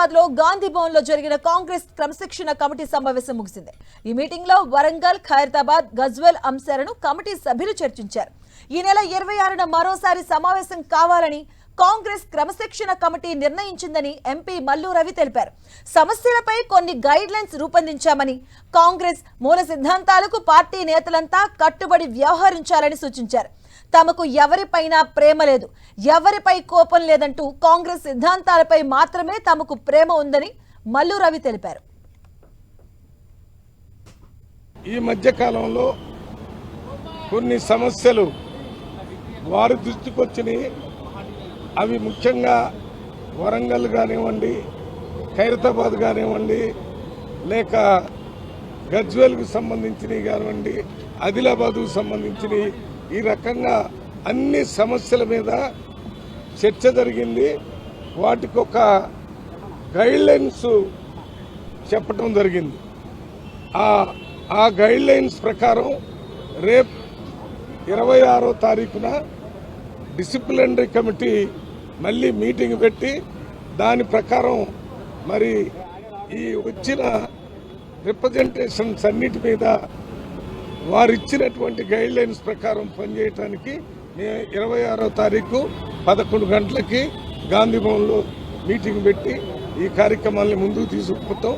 ఖైరతాబాద్ లో గాంధీ భవన్ లో జరిగిన కాంగ్రెస్ క్రమశిక్షణ కమిటీ సమావేశం ముగిసింది. ఈ మీటింగ్ లో వరంగల్, ఖైరతాబాద్, గజ్వేల్ అంశాలను కమిటీ సభ్యులు చర్చించారు. ఈ నెల 26న మరోసారి సమావేశం కావాలని కాంగ్రెస్ క్రమశిక్షణ కమిటీ నిర్ణయించిందని ఎంపీ మల్లు రవి తెలిపారు. సమస్యలపై కొన్ని గైడ్ లైన్స్ రూపొందించామని, కాంగ్రెస్ మూల సిద్ధాంతాలకు పార్టీ నేతలంతా కట్టుబడి వ్యవహరించాలని సూచించారు. తమకు ఎవరిపైనా ప్రేమ లేదు, ఎవరిపై కోపం లేదంటూ కాంగ్రెస్ సిద్ధాంతాలపై మాత్రమే తమకు ప్రేమ ఉందని మల్లు రవి తెలిపారు. ఈ మధ్య కాలంలో కొన్ని సమస్యలు వారి దృష్టికి వచ్చినాయి. అవి ముఖ్యంగా వరంగల్ కానివ్వండి, ఖైరతాబాద్ కానివ్వండి, లేక గజ్వేల్కు సంబంధించినవి కానివ్వండి, ఆదిలాబాద్కు సంబంధించినవి, ఈ రకంగా అన్ని సమస్యల మీద చర్చ జరిగింది. వాటికి ఒక గైడ్ లైన్స్ చెప్పడం జరిగింది. ఆ గైడ్ లైన్స్ ప్రకారం రేపు 26వ తారీఖున డిసిప్లినరీ కమిటీ మళ్ళీ మీటింగ్ పెట్టి దాని ప్రకారం మరి ఈ వచ్చిన రిప్రజెంటేషన్స్ అన్నిటి మీద వారిచ్చినటువంటి గైడ్ లైన్స్ ప్రకారం పనిచేయడానికి 26వ తారీఖు 11 గంటలకి గాంధీ భవన్లో మీటింగ్ పెట్టి ఈ కార్యక్రమాన్ని ముందుకు తీసుకుపోతాం.